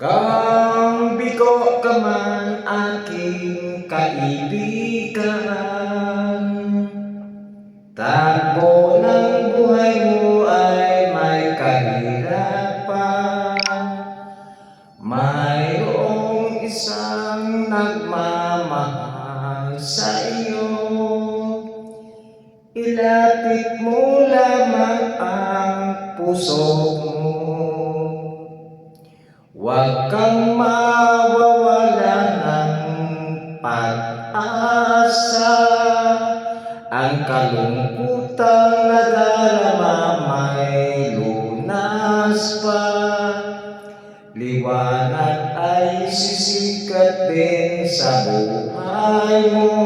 Kang bigo ka man aking kaibigan, takbo ng buhay mo ay may kahirapan. Mayroong isang nagmamahal sa iyo, ilapit mo lamang ang puso mo. Huwag kang mawawala ng pag-asa, ang kalungkutang nadarama may lunas pa. Liwanag ay sisikat din sa buhay mo,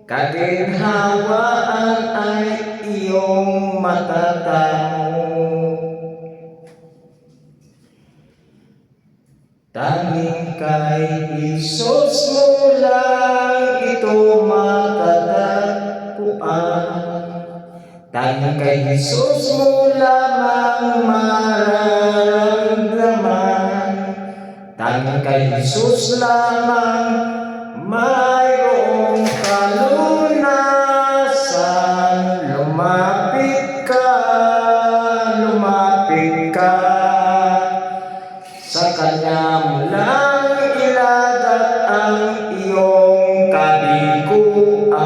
kaginhawaan ay iyong matatamo. Tanging kay Isus mo lang ito matatagpuan. Tanging kay Isus mo lamang mararamdaman. Tanging kay Isus lamang mayroong kalunasan. Lumapit ka sa Kanya mo lang iladat ang iyong kabiguan.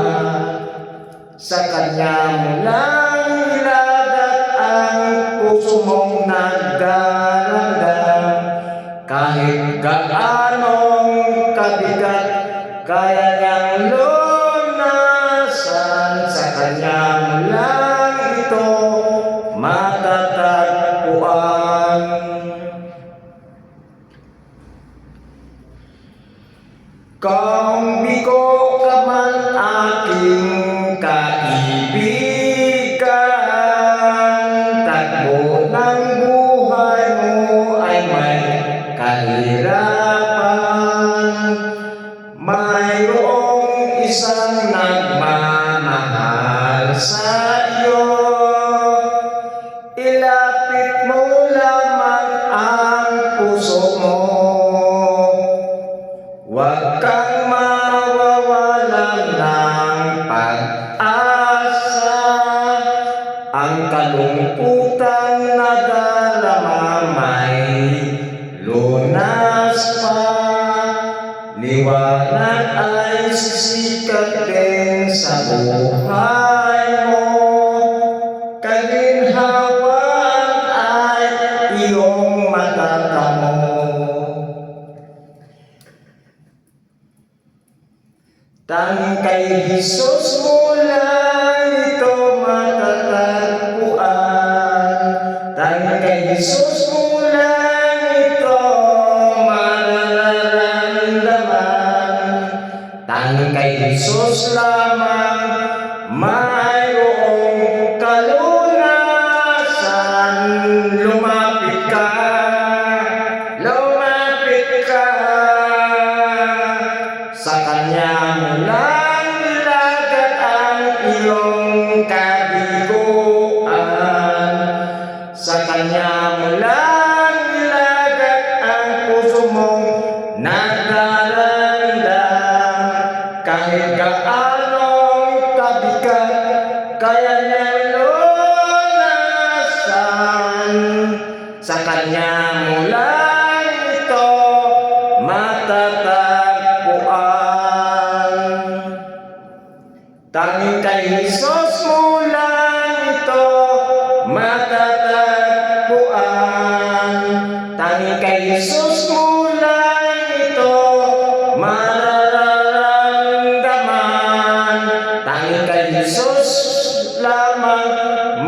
Sa Kanya mo lang iladat ang puso mong nagdarandam. Kahit gaanong kabigat kaya niyang lunasan, sa Kanya mo lang ito matatagpuan. Kung bigo ka man aking kaibigan, takbo ng buhay mo ay may kahirapan. Mayroong isang nagmamahal sa iyo, ilapit mo lamang ang puso mo. Huwag kang mawawalan ng pag-asa, ang kalungkutan na darama may lunas pa. Liwanag ay sisikat din sa buhay mo, kaginhawaan ay iyong matatamo. Tanging kay Isus mo lang ito matatagpuan. Tanging kay Isus mo lang ito mararamdaman. Tanging kay Isus lamang mayroong kalunasan. Lumapit ka sa Kanya mo lang ilagat ang iyong kabiguan. Sa Kanya mo lang ilagat ang puso mong nagdarandam. Kahit gaanong kabigat kaya niyang lunasan, sa Kanya mo lang ito matatagpuan. Tanging kay Isus mo lang ito matatagpuan. Tanging kay Isus mo lang ito mararamdaman. Tanging kay Isus lamang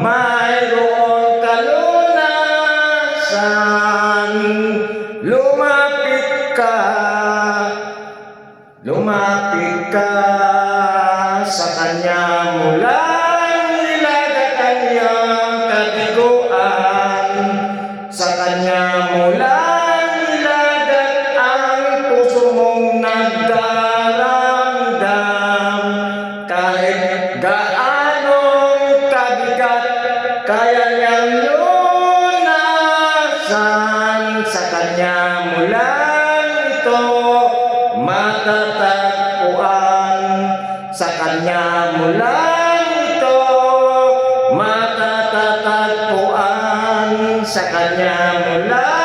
mayroong kalunasan. Lumapit ka sa Kanya mo lang ilagat ang iyong kabiguan. Sa Kanya mo lang ilagat ang puso mong nagdarandam. Kahit gaanong kabigat kaya niyang lunasan, sa Kanya kanya mo lang ito matatagpuan. Sa kanya mo lang ito matatagpuan. Sa kanya mo lang